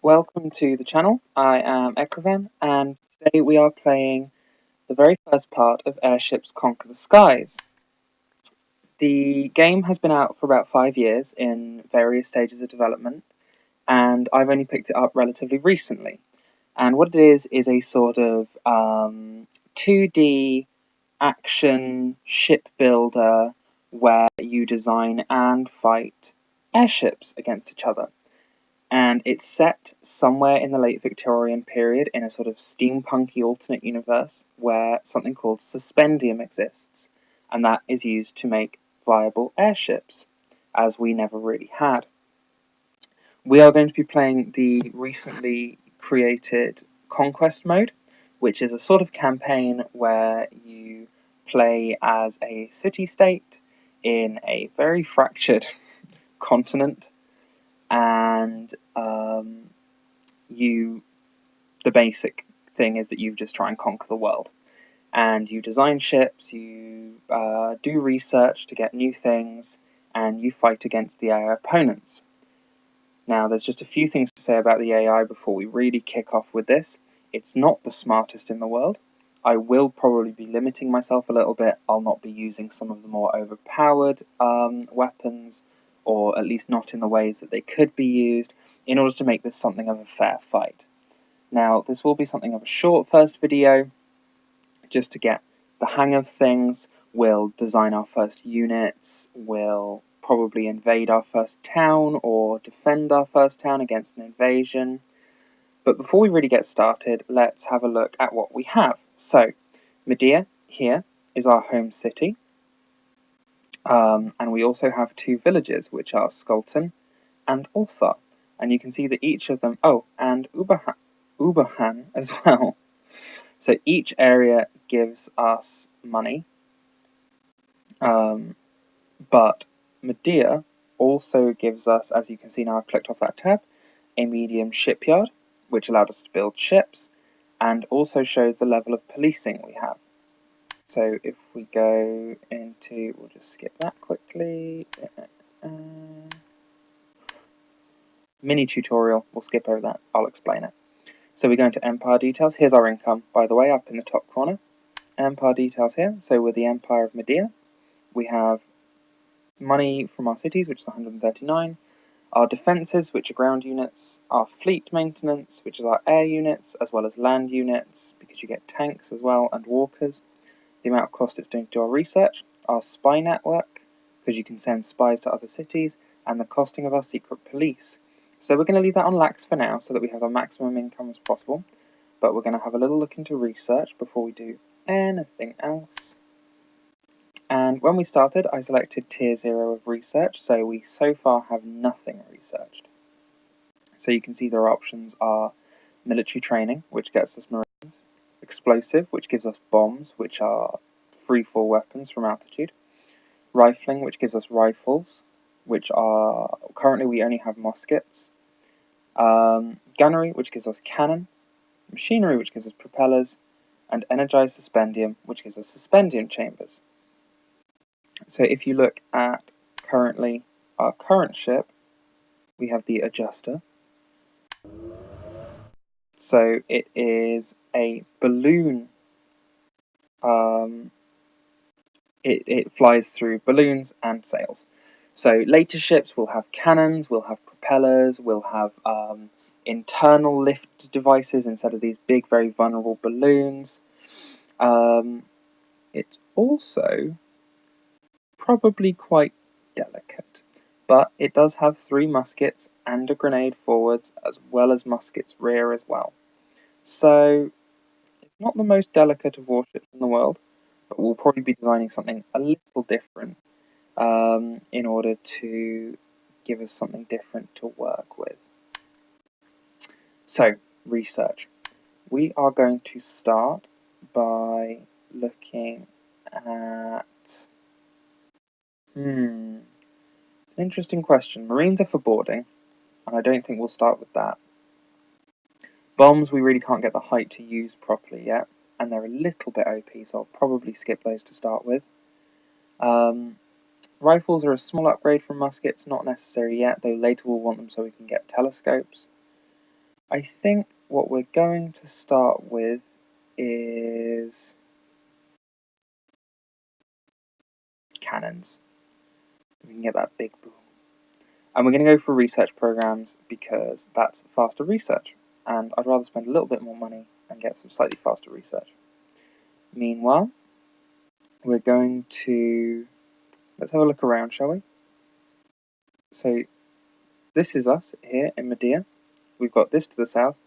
Welcome to the channel. I am Ekrovan, and today we are playing the very first part of Airships Conquer the Skies. The game has been out for about 5 years in various stages of development, and I've only picked it up relatively recently. And what it is a sort of 2D action ship builder where you design and fight airships against each other. And it's set somewhere in the late Victorian period in a sort of steampunky alternate universe where something called suspendium exists, and that is used to make viable airships, as we never really had. We are going to be playing the recently created Conquest mode, which is a sort of campaign where you play as a city-state in a very fractured continent, and the basic thing is that you just try and conquer the world. And you design ships, you do research to get new things, and you fight against the AI opponents. Now, there's just a few things to say about the AI before we really kick off with this. It's not the smartest in the world. I will probably be limiting myself a little bit. I'll not be using some of the more overpowered weapons, or at least not in the ways that they could be used, in order to make this something of a fair fight. Now, this will be something of a short first video, just to get the hang of things. We'll design our first units, we'll probably invade our first town, or defend our first town against an invasion. But before we really get started, let's have a look at what we have. So, Medea here is our home city. And we also have two villages, which are Skulton and Ulthar. And you can see that each of them... Oh, and Uberhan as well. So each area gives us money. But Medea also gives us, as you can see now I've clicked off that tab, a medium shipyard, which allowed us to build ships, and also shows the level of policing we have. So if we go into, we'll just skip that quickly. Mini tutorial, we'll skip over that, I'll explain it. So we go into Empire details. Here's our income, by the way, up in the top corner. Empire details here. So we're the Empire of Medea. We have money from our cities, which is 139. Our defences, which are ground units. Our fleet maintenance, which is our air units, as well as land units, because you get tanks as well, and walkers. The amount of cost it's doing to do our research. Our spy network, because you can send spies to other cities. And the costing of our secret police. So we're going to leave that on lax for now, so that we have the maximum income as possible. But we're going to have a little look into research before we do anything else. And when we started, I selected tier 0 of research, so we so far have nothing researched. So you can see their options are military training, which gets us marines, explosive, which gives us bombs, which are free-fall weapons from altitude, rifling, which gives us rifles, which are, currently we only have muskets, gunnery, which gives us cannon, machinery, which gives us propellers, and energized suspendium, which gives us suspendium chambers. So if you look at currently our current ship, we have the Adjuster. So it is a balloon. It flies through balloons and sails. So later ships will have cannons, will have propellers, will have internal lift devices instead of these big, very vulnerable balloons. It's also probably quite delicate, but it does have 3 muskets and a grenade forwards, as well as muskets rear as well. So it's not the most delicate of warships in the world, but we'll probably be designing something a little different in order to give us something different to work with. So, research. We are going to start by looking at... It's an interesting question. Marines are for boarding, and I don't think we'll start with that. Bombs we really can't get the height to use properly yet, and they're a little bit OP, so I'll probably skip those to start with. Rifles are a small upgrade from muskets, not necessary yet, though later we'll want them so we can get telescopes. I think what we're going to start with is cannons. We can get that big boom. And we're going to go for research programs because that's faster research. And I'd rather spend a little bit more money and get some slightly faster research. Meanwhile, we're going to... let's have a look around, shall we? So this is us here in Medea. We've got this to the south,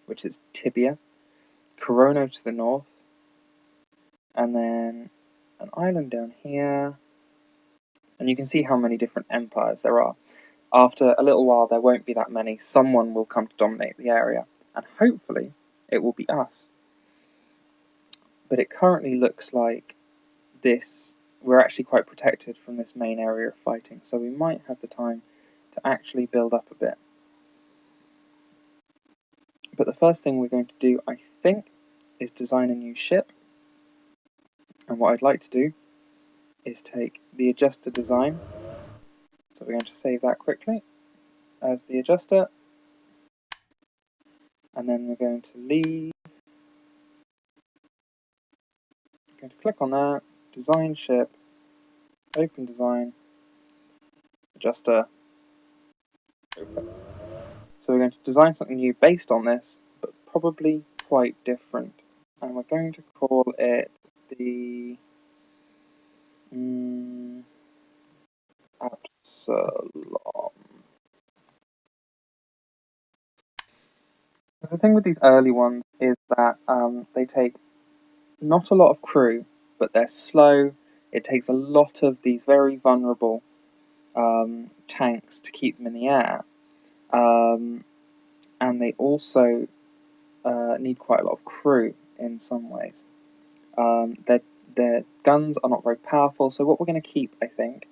which is Tibia, Corono to the north, and then an island down here. And you can see how many different empires there are. After a little while, there won't be that many. Someone will come to dominate the area, and hopefully it will be us. But it currently looks like we're actually quite protected from this main area of fighting, so we might have the time to actually build up a bit. But the first thing we're going to do, I think, is design a new ship. And what I'd like to do is take the adjuster design. So we're going to save that quickly as the adjuster. And then we're going to leave. We're going to click on that, design ship, open design, adjuster, open. So we're going to design something new based on this, but probably quite different. And we're going to call it the Absalom. The thing with these early ones is that they take not a lot of crew, but they're slow. It takes a lot of these very vulnerable tanks to keep them in the air. And they also need quite a lot of crew in some ways. Their guns are not very powerful, so what we're going to keep, I think,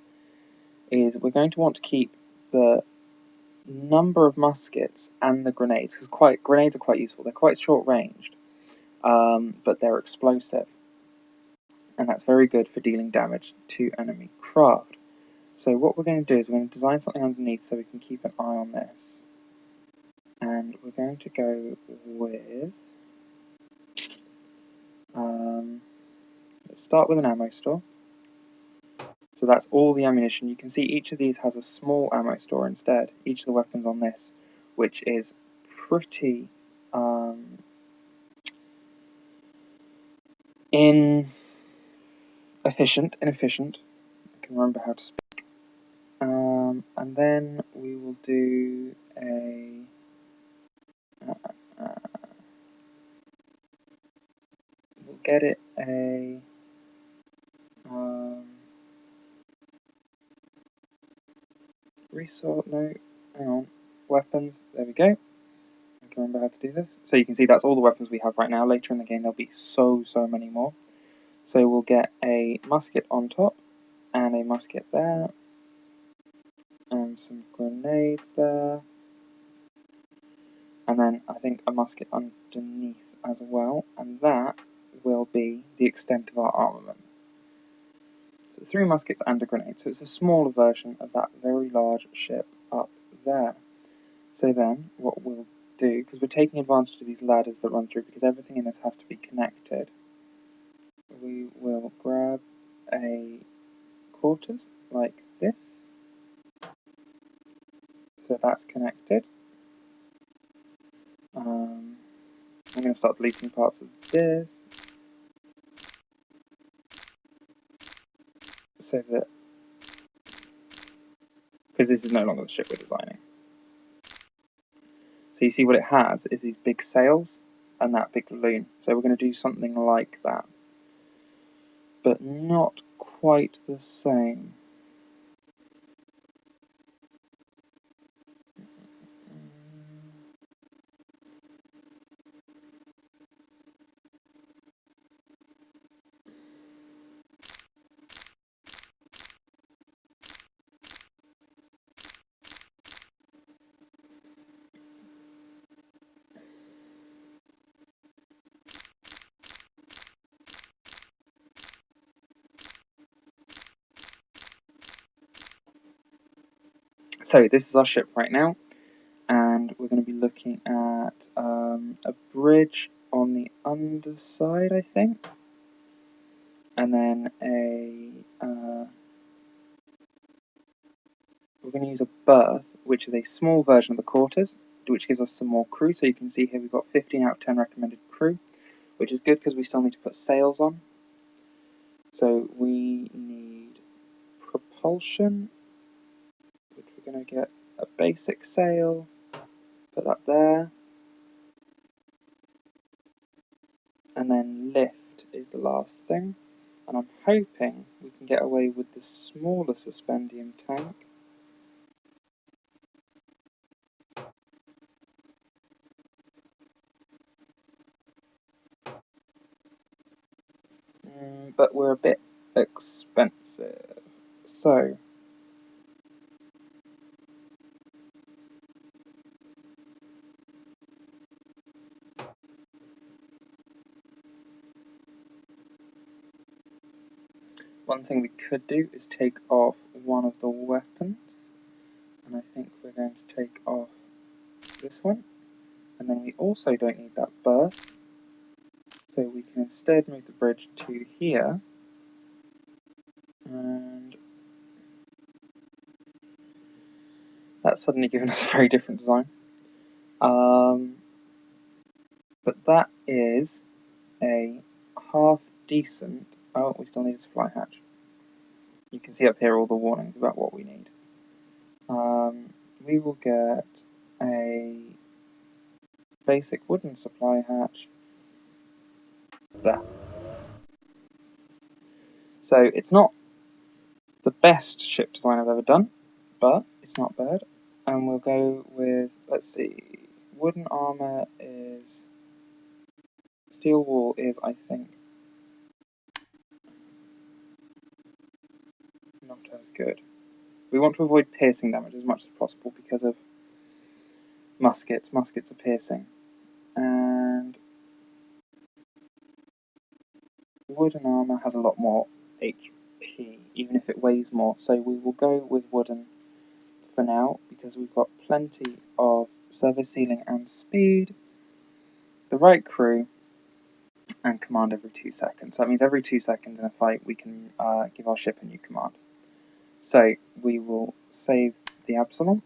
is we're going to want to keep the number of muskets and the grenades, because grenades are quite useful. They're quite short-ranged, but they're explosive, and that's very good for dealing damage to enemy craft. So what we're going to do is we're going to design something underneath so we can keep an eye on this. And we're going to go with... let's start with an ammo store. So that's all the ammunition. You can see each of these has a small ammo store instead. Each of the weapons on this, which is pretty inefficient. I can remember how to speak. And then we will do a we'll get it a resource. No, hang on. Weapons. There we go. I can remember how to do this. So you can see that's all the weapons we have right now. Later in the game, there'll be so many more. So we'll get a musket on top, and a musket there, and some grenades there, and then I think a musket underneath as well, and that will be the extent of our armament. So 3 muskets and a grenade, so it's a smaller version of that very large ship up there. So then, what we'll do, because we're taking advantage of these ladders that run through, because everything in this has to be connected, we will grab a quarters like this. So that's connected. I'm going to start deleting parts of this. So that, because this is no longer the ship we're designing. So you see what it has is these big sails and that big balloon. So we're going to do something like that, but not quite the same. So this is our ship right now, and we're going to be looking at a bridge on the underside, I think, and then we're going to use a berth, which is a small version of the quarters, which gives us some more crew. So you can see here we've got 15 out of 10 recommended crew, which is good because we still need to put sails on. So we need propulsion, which we're going to get a basic sail, put that there, and then lift is the last thing. And I'm hoping we can get away with the smaller suspendium tank. But we're a bit expensive. So one thing we could do is take off one of the weapons, and I think we're going to take off this one, and then we also don't need that berth, so we can instead move the bridge to here, and that's suddenly given us a very different design. But that is a half decent. Oh, we still need a supply hatch. You can see up here all the warnings about what we need. We will get a basic wooden supply hatch there. So it's not the best ship design I've ever done, but it's not bad. And we'll go with, let's see, wooden armor is, steel wall is, I think, not as good. We want to avoid piercing damage as much as possible because of muskets. Muskets are piercing. And wooden armor has a lot more HP, even if it weighs more. So we will go with wooden for now because we've got plenty of service ceiling and speed, the right crew, and command every 2 seconds. That means every 2 seconds in a fight we can give our ship a new command. So we will save the Absalom.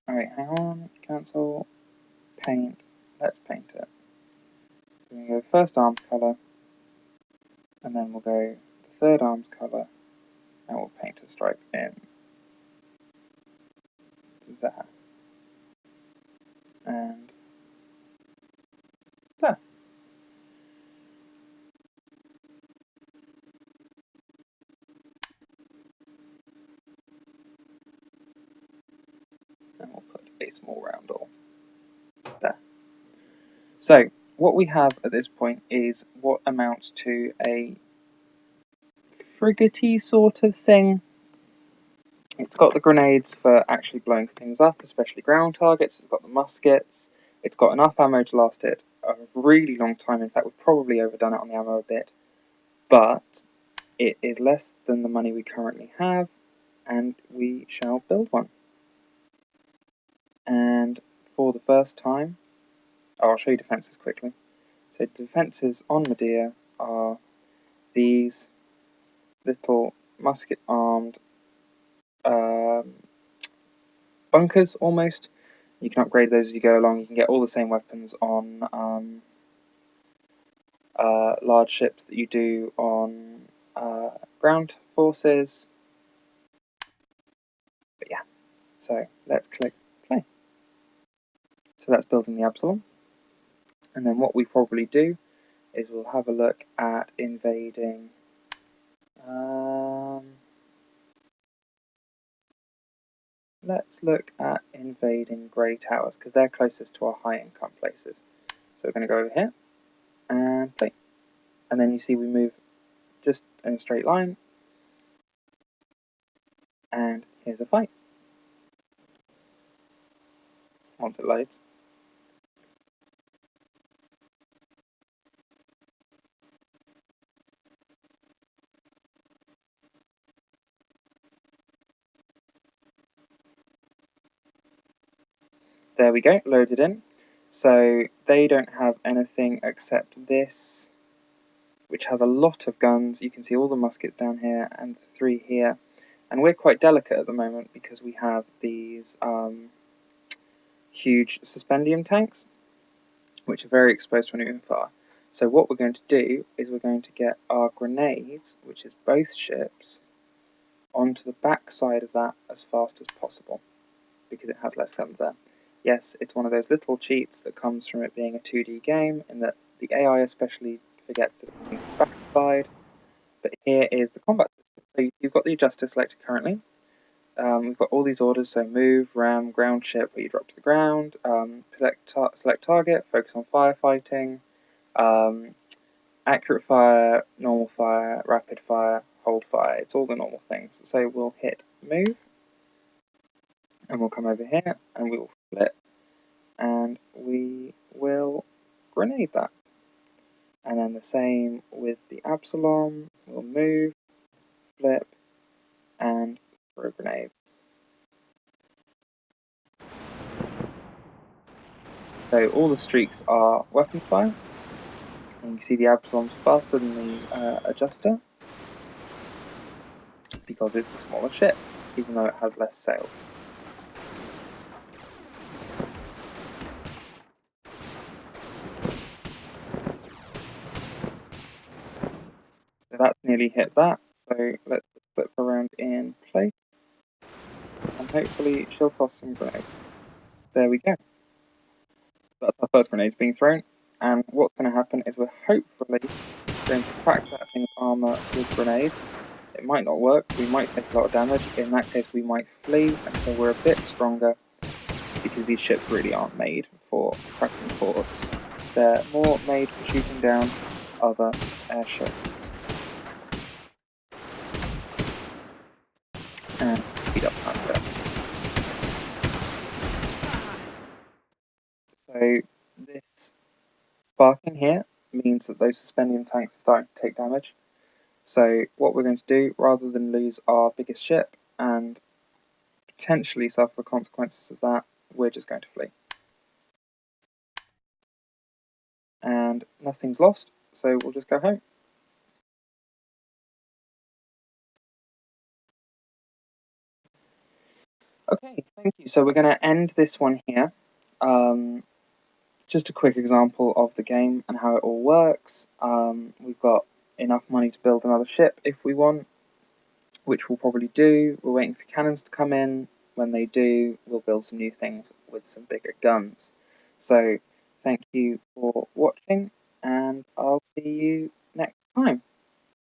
Alright, hang on, cancel, paint, let's paint it. So we go first arms colour, and then we'll go the third arms colour, and we'll paint a stripe in there. And there. And we'll put a small round door there. So what we have at this point is what amounts to a frigate-y sort of thing. It's got the grenades for actually blowing things up, especially ground targets. It's got the muskets. It's got enough ammo to last it a really long time. In fact, we've probably overdone it on the ammo a bit. But it is less than the money we currently have, and we shall build one. And for the first time, I'll show you defences quickly. So defences on Medea are these little musket-armed bunkers, almost. You can upgrade those as you go along. You can get all the same weapons on large ships that you do on ground forces. But yeah, so let's click play. So that's building the Absalom. And then what we probably do is we'll have a look at invading let's look at invading Grey Towers, because they're closest to our high income places. So we're going to go over here and play. And then you see we move just in a straight line. And here's a fight. Once it loads. There There we go, loaded in. So they don't have anything except this, which has a lot of guns. You can see all the muskets down here and 3 here. And we're quite delicate at the moment because we have these huge suspendium tanks, which are very exposed to enemy fire. So what we're going to do is we're going to get our grenades, which is both ships, onto the back side of that as fast as possible, because it has less guns there. Yes, it's one of those little cheats that comes from it being a 2D game, in that the AI especially forgets to do the back side. But here is the combat system. So you've got the adjuster selected currently. We've got all these orders, so move, ram, ground ship, where you drop to the ground, select target, focus on firefighting, accurate fire, normal fire, rapid fire, hold fire. It's all the normal things. So we'll hit move, and we'll come over here, and we will flip, and we will grenade that. And then the same with the Absalom. We'll move, flip, and throw grenades. So all the streaks are weapon fire. And you can see the Absalom's faster than the adjuster, because it's the smaller ship, even though it has less sails. So that's nearly hit that. So let's flip around in place, and hopefully she'll toss some grenades. There we go. That's our first grenades being thrown, and what's going to happen is we're hopefully going to crack that thing's armor with grenades. It might not work, we might take a lot of damage. In that case, we might flee until we're a bit stronger, because these ships really aren't made for cracking forts. They're more made for shooting down other airships. And speed up time there. So this sparking here means that those suspendium tanks are starting to take damage. So what we're going to do, rather than lose our biggest ship and potentially suffer the consequences of that, we're just going to flee. And nothing's lost, so we'll just go home. Okay, thank you. So we're going to end this one here. Just a quick example of the game and how it all works. We've got enough money to build another ship if we want, which we'll probably do. We're waiting for cannons to come in. When they do, we'll build some new things with some bigger guns. So thank you for watching.